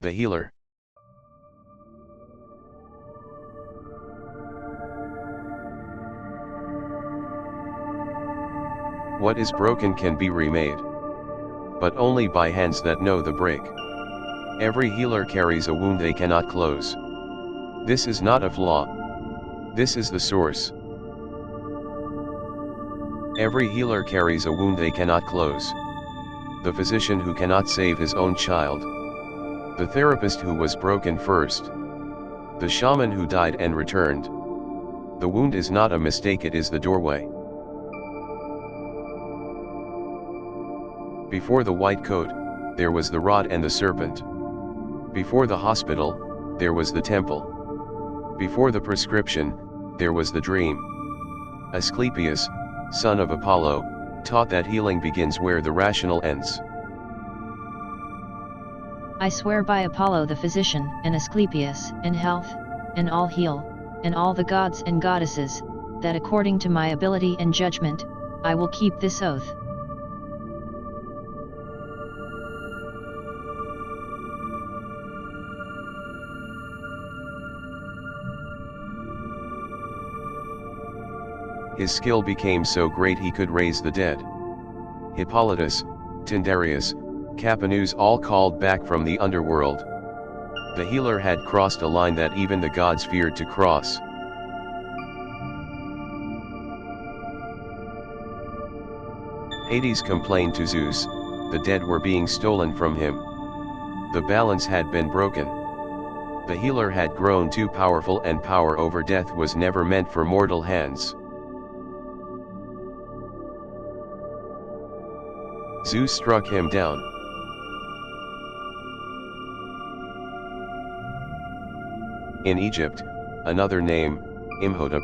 The healer. What is broken can be remade, but only by hands that know the break. Every healer carries a wound they cannot close. This is not a flaw. This is the source. Every healer carries a wound they cannot close. The physician who cannot save his own child. The therapist who was broken first. The shaman who died and returned. The wound is not a mistake, it is the doorway. Before the white coat, there was the rod and the serpent. Before the hospital, there was the temple. Before the prescription, there was the dream. Asclepius, son of Apollo, taught that healing begins where the rational ends. I swear by Apollo the physician, and Asclepius, and health, and all heal, and all the gods and goddesses, that according to my ability and judgment, I will keep this oath. His skill became so great he could raise the dead. Hippolytus, Tyndareus, Capaneus all called back from the underworld. The healer had crossed a line that even the gods feared to cross. Hades complained to Zeus, the dead were being stolen from him. The balance had been broken. The healer had grown too powerful, and power over death was never meant for mortal hands. Zeus struck him down. In Egypt, another name, Imhotep,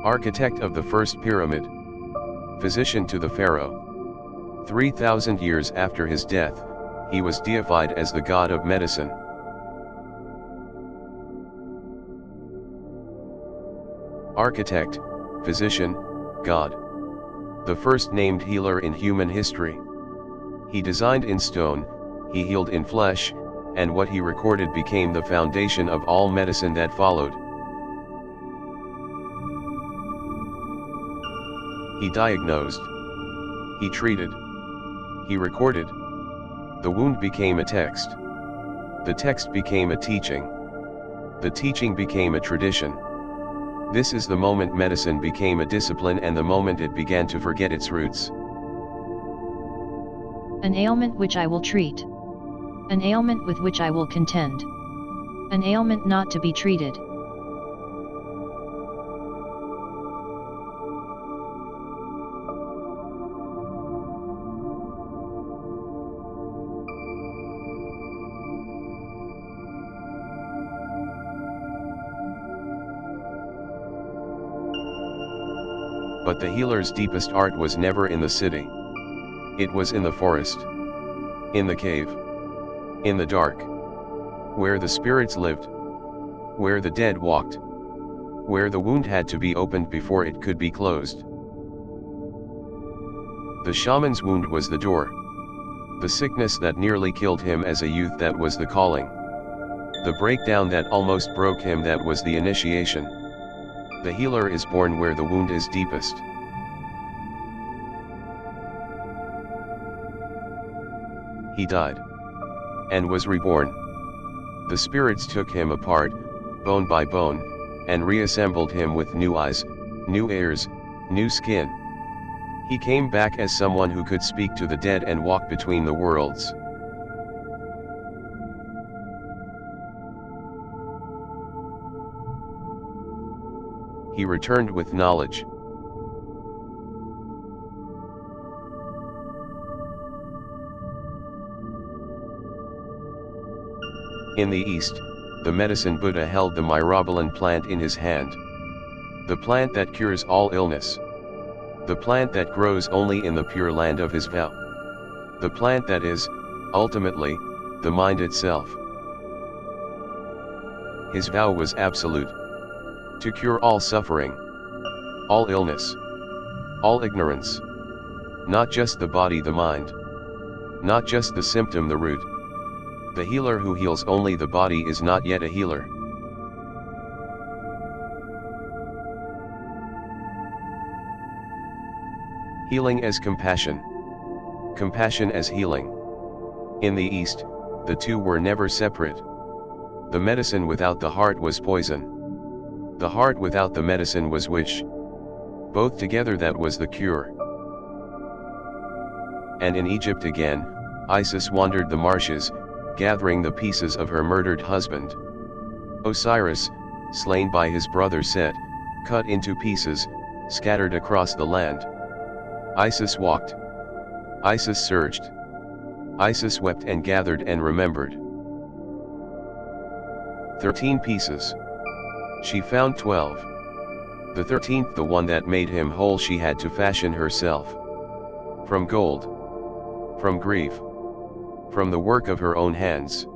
architect of the first pyramid, physician to the pharaoh. 3,000 years after his death, he was deified as the god of medicine. Architect, physician, god. The first named healer in human history. He designed in stone, he healed in flesh, and what he recorded became the foundation of all medicine that followed. He diagnosed. He treated. He recorded. The wound became a text. The text became a teaching. The teaching became a tradition. This is the moment medicine became a discipline, and the moment it began to forget its roots. An ailment which I will treat. An ailment with which I will contend. An ailment not to be treated. But the healer's deepest art was never in the city. It was in the forest. In the cave. In the dark. Where the spirits lived. Where the dead walked. Where the wound had to be opened before it could be closed. The shaman's wound was the door. The sickness that nearly killed him as a youth, that was the calling. The breakdown that almost broke him, that was the initiation. The healer is born where the wound is deepest. He died. And was reborn. The spirits took him apart, bone by bone, and reassembled him with new eyes, new ears, new skin. He came back as someone who could speak to the dead and walk between the worlds. He returned with knowledge. In the East, the medicine Buddha held the myrobalan plant in his hand. The plant that cures all illness. The plant that grows only in the pure land of his vow. The plant that is, ultimately, the mind itself. His vow was absolute. To cure all suffering, all illness, all ignorance. Not just the body, the mind. Not just the symptom, the root. The healer who heals only the body is not yet a healer. Healing as compassion. Compassion as healing. In the East, the two were never separate. The medicine without the heart was poison. The heart without the medicine was wish. Both together, that was the cure. And in Egypt again, Isis wandered the marshes, gathering the pieces of her murdered husband. Osiris, slain by his brother Set, cut into pieces, scattered across the land. Isis walked. Isis searched. Isis wept and gathered and remembered. 13 pieces. She found 12. The 13th, the one that made him whole, she had to fashion herself. From gold. From grief. From the work of her own hands.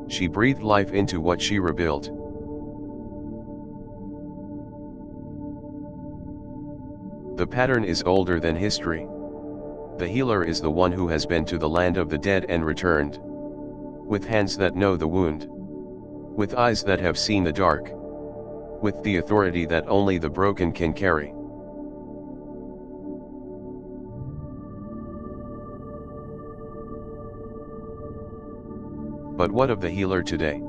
She breathed life into what she rebuilt. The pattern is older than history. The healer is the one who has been to the land of the dead and returned. With hands that know the wound. With eyes that have seen the dark. With the authority that only the broken can carry. But what of the healer today?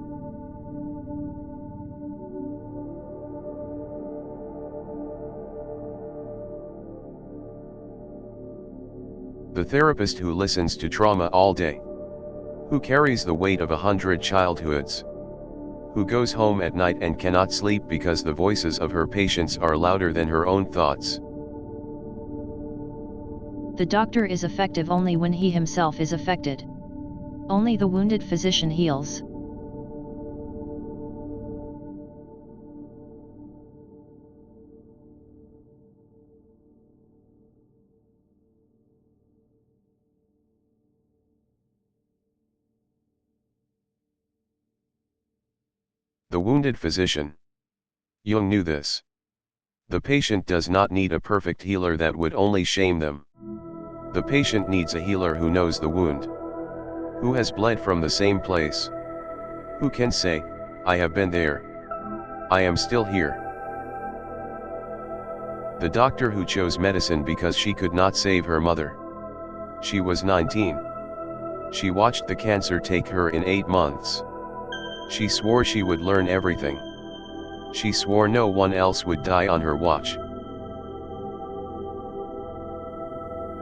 The therapist who listens to trauma all day. Who carries the weight of 100 childhoods. Who goes home at night and cannot sleep because the voices of her patients are louder than her own thoughts. The doctor is effective only when he himself is affected. Only the wounded physician heals. The wounded physician. Jung knew this. The patient does not need a perfect healer that would only shame them. The patient needs a healer who knows the wound. Who has bled from the same place. Who can say, I have been there. I am still here. The doctor who chose medicine because she could not save her mother. She was 19. She watched the cancer take her in 8 months. She swore she would learn everything. She swore no one else would die on her watch.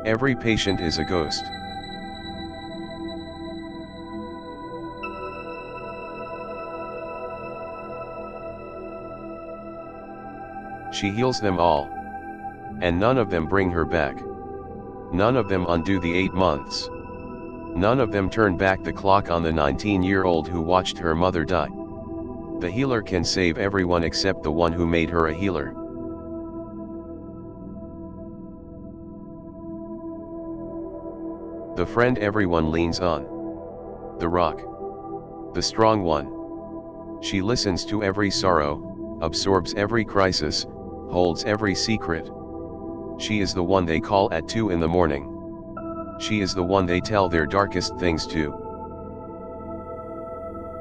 Every patient is a ghost. She heals them all. And none of them bring her back. None of them undo the 8 months. None of them turn back the clock on the 19-year-old who watched her mother die. The healer can save everyone except the one who made her a healer. The friend everyone leans on. The rock. The strong one. She listens to every sorrow, absorbs every crisis, holds every secret. She is the one they call at 2 in the morning. She is the one they tell their darkest things to.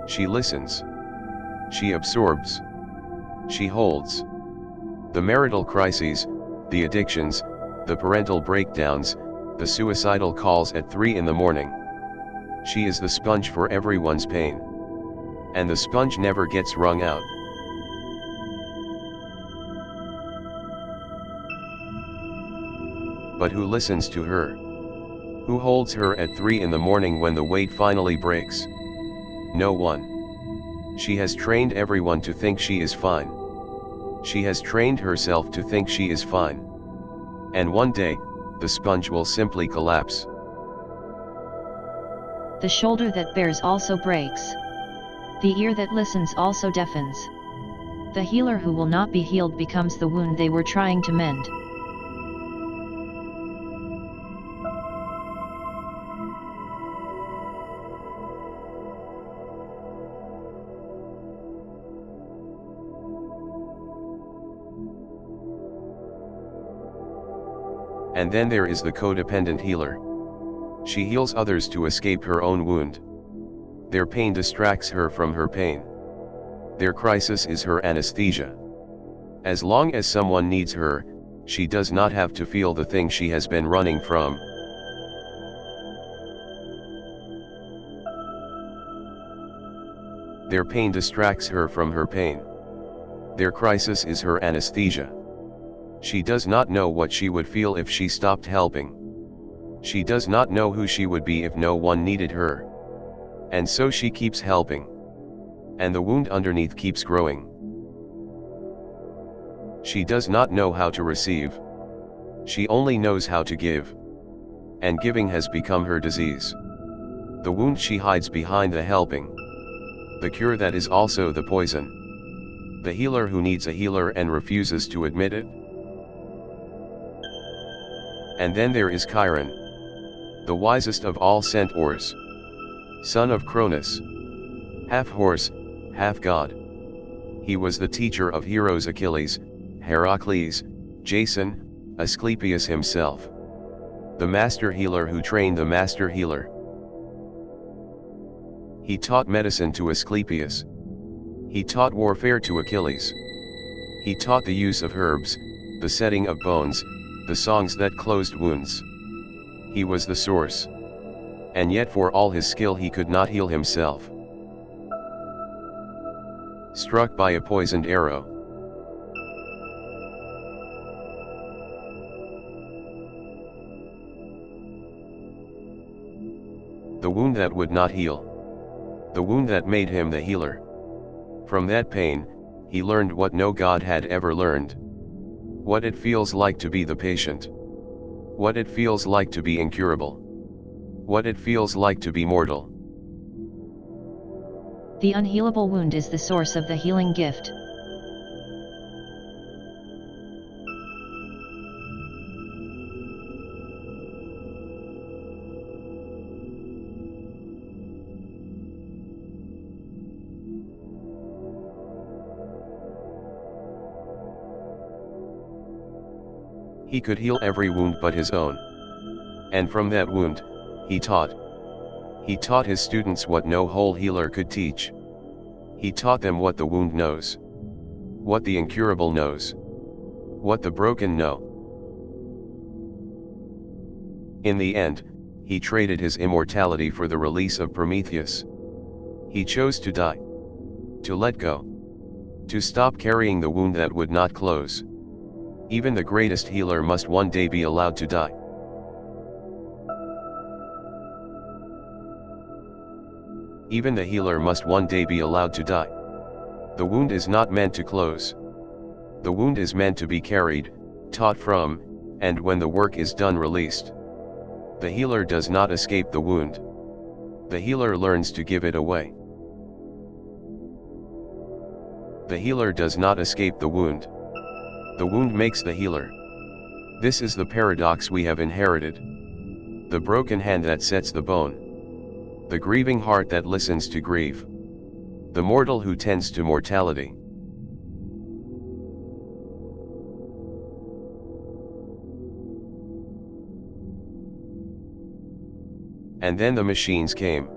She listens. She absorbs. She holds. The marital crises, the addictions, the parental breakdowns, the suicidal calls at 3 in the morning. She is the sponge for everyone's pain. And the sponge never gets wrung out. But who listens to her? Who holds her at 3 in the morning when the weight finally breaks? No one. She has trained everyone to think she is fine. She has trained herself to think she is fine. And one day, the sponge will simply collapse. The shoulder that bears also breaks. The ear that listens also deafens. The healer who will not be healed becomes the wound they were trying to mend. And then there is the codependent healer. She heals others to escape her own wound. Their pain distracts her from her pain. Their crisis is her anesthesia. As long as someone needs her, she does not have to feel the thing she has been running from. Their pain distracts her from her pain. Their crisis is her anesthesia. She does not know what she would feel if she stopped helping. She does not know who she would be if no one needed her. And so she keeps helping. And the wound underneath keeps growing. She does not know how to receive. She only knows how to give. And giving has become her disease. The wound she hides behind the helping. The cure that is also the poison. The healer who needs a healer and refuses to admit it. And then there is Chiron, the wisest of all centaurs. Son of Cronus. Half horse, half god. He was the teacher of heroes Achilles, Heracles, Jason, Asclepius himself. The master healer who trained the master healer. He taught medicine to Asclepius. He taught warfare to Achilles. He taught the use of herbs, the setting of bones, the songs that closed wounds. He was the source. And yet for all his skill he could not heal himself. Struck by a poisoned arrow. The wound that would not heal. The wound that made him the healer. From that pain, he learned what no god had ever learned. What it feels like to be the patient. What it feels like to be incurable. What it feels like to be mortal. The unhealable wound is the source of the healing gift. He could heal every wound but his own. And from that wound, he taught. He taught his students what no whole healer could teach. He taught them what the wound knows. What the incurable knows. What the broken know. In the end, he traded his immortality for the release of Prometheus. He chose to die. To let go. To stop carrying the wound that would not close. Even the greatest healer must one day be allowed to die. Even the healer must one day be allowed to die. The wound is not meant to close. The wound is meant to be carried, taught from, and when the work is done released. The healer does not escape the wound. The healer learns to give it away. The healer does not escape the wound. The wound makes the healer. This is the paradox we have inherited. The broken hand that sets the bone. The grieving heart that listens to grief. The mortal who tends to mortality. And then the machines came.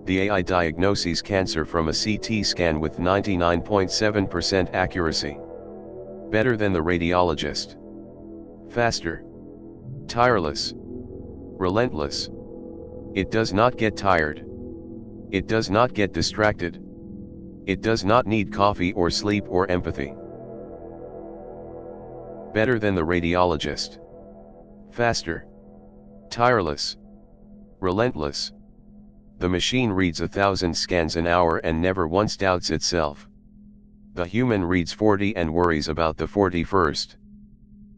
The AI diagnoses cancer from a CT scan with 99.7% accuracy. Better than the radiologist. Faster. Tireless. Relentless. It does not get tired. It does not get distracted. It does not need coffee or sleep or empathy. Better than the radiologist. Faster. Tireless. Relentless. The machine reads 1,000 scans an hour and never once doubts itself. The human reads 40 and worries about the 41st.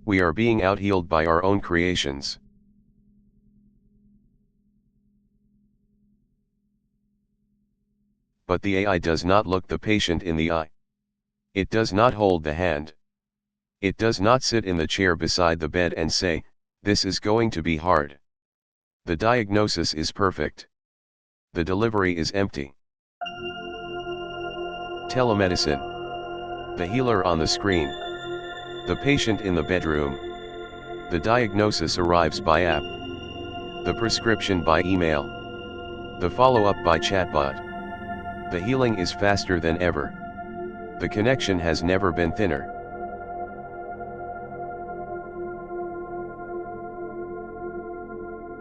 We are being out-healed by our own creations. But the AI does not look the patient in the eye. It does not hold the hand. It does not sit in the chair beside the bed and say, "This is going to be hard." The diagnosis is perfect. The delivery is empty. Telemedicine. The healer on the screen. The patient in the bedroom. The diagnosis arrives by app. The prescription by email. The follow-up by chatbot. The healing is faster than ever. The connection has never been thinner.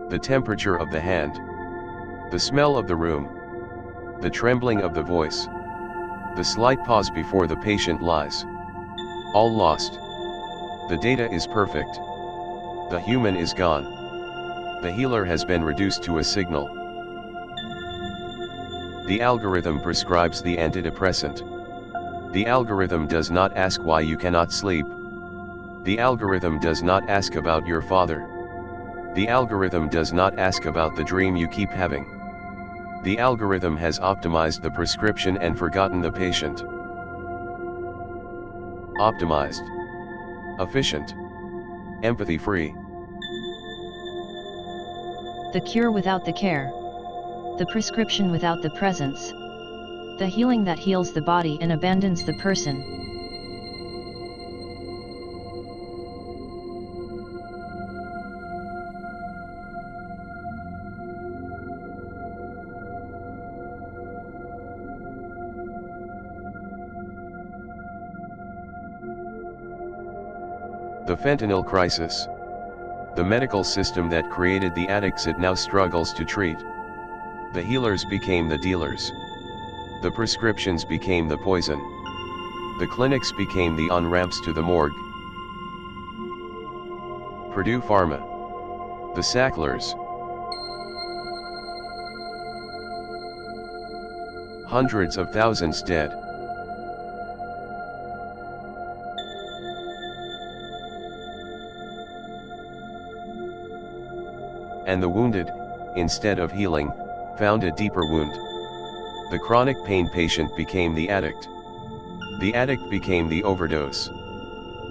The temperature of the hand. The smell of the room. The trembling of the voice. The slight pause before the patient lies. All lost. The data is perfect. The human is gone. The healer has been reduced to a signal. The algorithm prescribes the antidepressant. The algorithm does not ask why you cannot sleep. The algorithm does not ask about your father. The algorithm does not ask about the dream you keep having. The algorithm has optimized the prescription and forgotten the patient. Optimized. Efficient. Empathy-free. The cure without the care. The prescription without the presence. The healing that heals the body and abandons the person. The fentanyl crisis. The medical system that created the addicts it now struggles to treat. The healers became the dealers. The prescriptions became the poison. The clinics became the on-ramps to the morgue. Purdue Pharma. The Sacklers. Hundreds of thousands dead. And the wounded, instead of healing, found a deeper wound. The chronic pain patient became the addict. The addict became the overdose.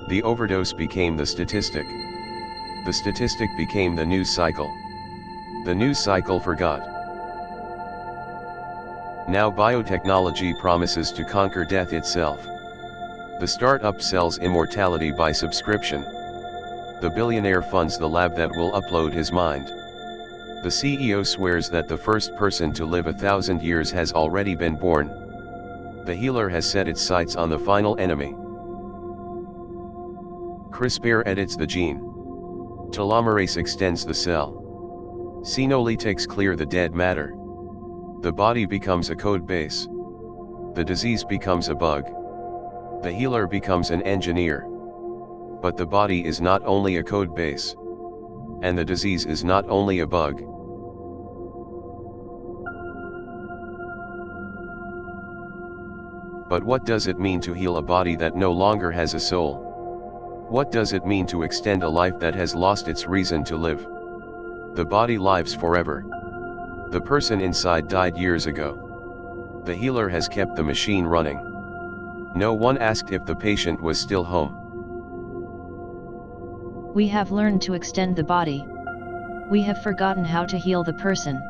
The overdose became the statistic. The statistic became the news cycle. The news cycle forgot. Now biotechnology promises to conquer death itself. The startup sells immortality by subscription. The billionaire funds the lab that will upload his mind. The CEO swears that the first person to live 1,000 years has already been born. The healer has set its sights on the final enemy. CRISPR edits the gene. Telomerase extends the cell. Senolytics clear the dead matter. The body becomes a code base. The disease becomes a bug. The healer becomes an engineer. But the body is not only a code base. And the disease is not only a bug. But what does it mean to heal a body that no longer has a soul? What does it mean to extend a life that has lost its reason to live? The body lives forever. The person inside died years ago. The healer has kept the machine running. No one asked if the patient was still home. We have learned to extend the body. We have forgotten how to heal the person.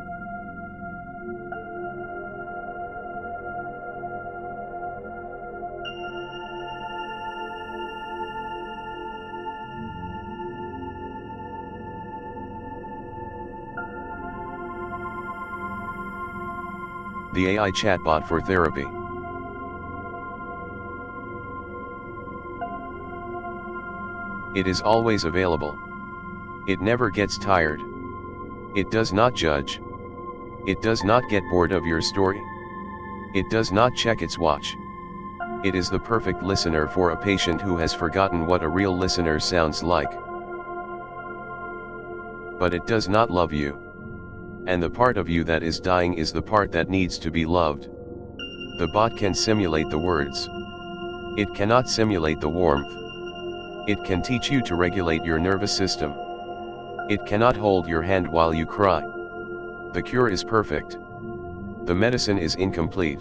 The AI chatbot for therapy. It is always available. It never gets tired. It does not judge. It does not get bored of your story. It does not check its watch. It is the perfect listener for a patient who has forgotten what a real listener sounds like. But it does not love you. And the part of you that is dying is the part that needs to be loved. The bot can simulate the words. It cannot simulate the warmth. It can teach you to regulate your nervous system. It cannot hold your hand while you cry. The cure is perfect. The medicine is incomplete.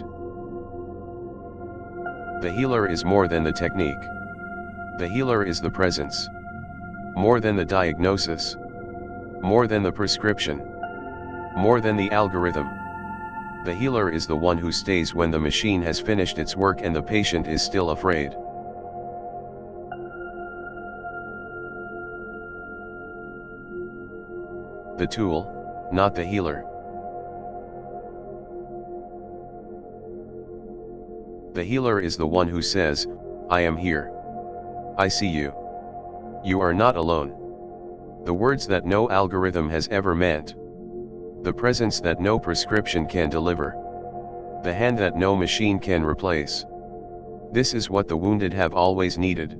The healer is more than the technique. The healer is the presence. More than the diagnosis. More than the prescription. More than the algorithm. The healer is the one who stays when the machine has finished its work and the patient is still afraid. the tool, not the healer. The healer is the one who says, I am here. I see you. You are not alone. The words that no algorithm has ever meant. The presence that no prescription can deliver. The hand that no machine can replace. This is what the wounded have always needed.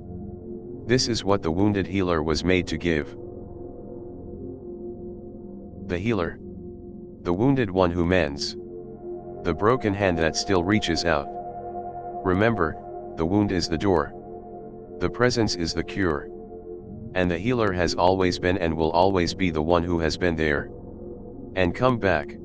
This is what the wounded healer was made to give. The healer. The wounded one who mends. The broken hand that still reaches out. Remember, the wound is the door. The presence is the cure. And the healer has always been and will always be the one who has been there. And come back.